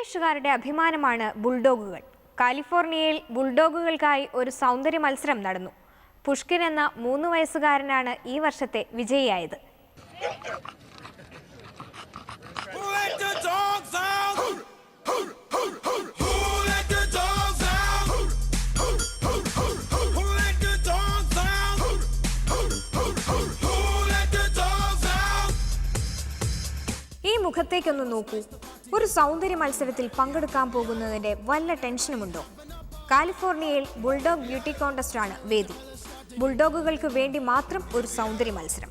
ഇംഗ്ലീഷുകാരുടെ അഭിമാനമാണ് ബുൾഡോഗുകൾ. കാലിഫോർണിയയിൽ ബുൾഡോഗുകൾക്കായി ഒരു സൗന്ദര്യ മത്സരം നടന്നു. പുഷ്കിൻ എന്ന 3 വയസ്സുകാരനാണ് ഈ വർഷത്തെ വിജയിയായത്. ഈ മുഖത്തേക്കൊന്ന് നോക്കൂ. ഒരു സൗന്ദര്യ മത്സരത്തിൽ പങ്കെടുക്കാൻ പോകുന്നതിന്റെ വല്ല ടെൻഷനുമുണ്ടോ? കാലിഫോർണിയയിൽ ബുൾഡോഗ് ബ്യൂട്ടി കോൺടെസ്റ്റാണ് വേദി. ബുൾഡോഗുകൾക്ക് വേണ്ടി മാത്രം ഒരു സൗന്ദര്യ മത്സരം.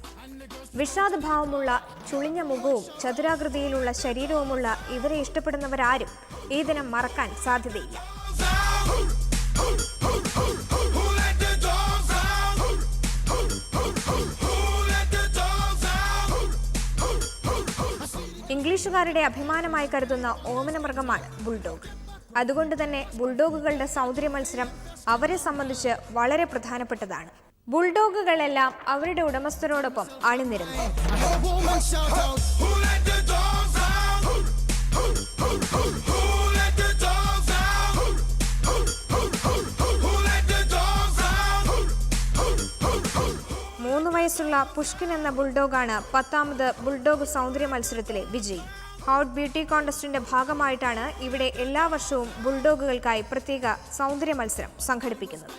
വിഷാദഭാവമുള്ള ചുളിഞ്ഞ മുഖവും ചതുരാകൃതിയിലുള്ള ശരീരവുമുള്ള ഇവരെ ഇഷ്ടപ്പെടുന്നവരാരും ഈ ദിനം മറക്കാൻ സാധ്യതയില്ല. ഇംഗ്ലീഷുകാരുടെ അഭിമാനമായി കരുതുന്ന ഓമനമൃഗമാണ് ബുൾഡോഗ്. അതുകൊണ്ട് തന്നെ ബുൾഡോഗുകളുടെ സൗന്ദര്യ മത്സരം അവരെ സംബന്ധിച്ച് വളരെ പ്രധാനപ്പെട്ടതാണ്. ബുൾഡോഗുകളെല്ലാം അവരുടെ ഉടമസ്ഥരോടൊപ്പം അണിനിരന്നു. വയസ്സുള്ള പുഷ്കിൻ എന്ന ബുൾഡോഗാണ് 10ാമത് ബുൾഡോഗ് സൗന്ദര്യ മത്സരത്തിലെ വിജയി. ഹോട്ട് ബ്യൂട്ടി കോൺടെസ്റ്റിന്റെ ഭാഗമായിട്ടാണ് ഇവിടെ എല്ലാ വർഷവും ബുൾഡോഗുകൾക്കായി പ്രത്യേക സൗന്ദര്യ മത്സരം സംഘടിപ്പിക്കുന്നത്.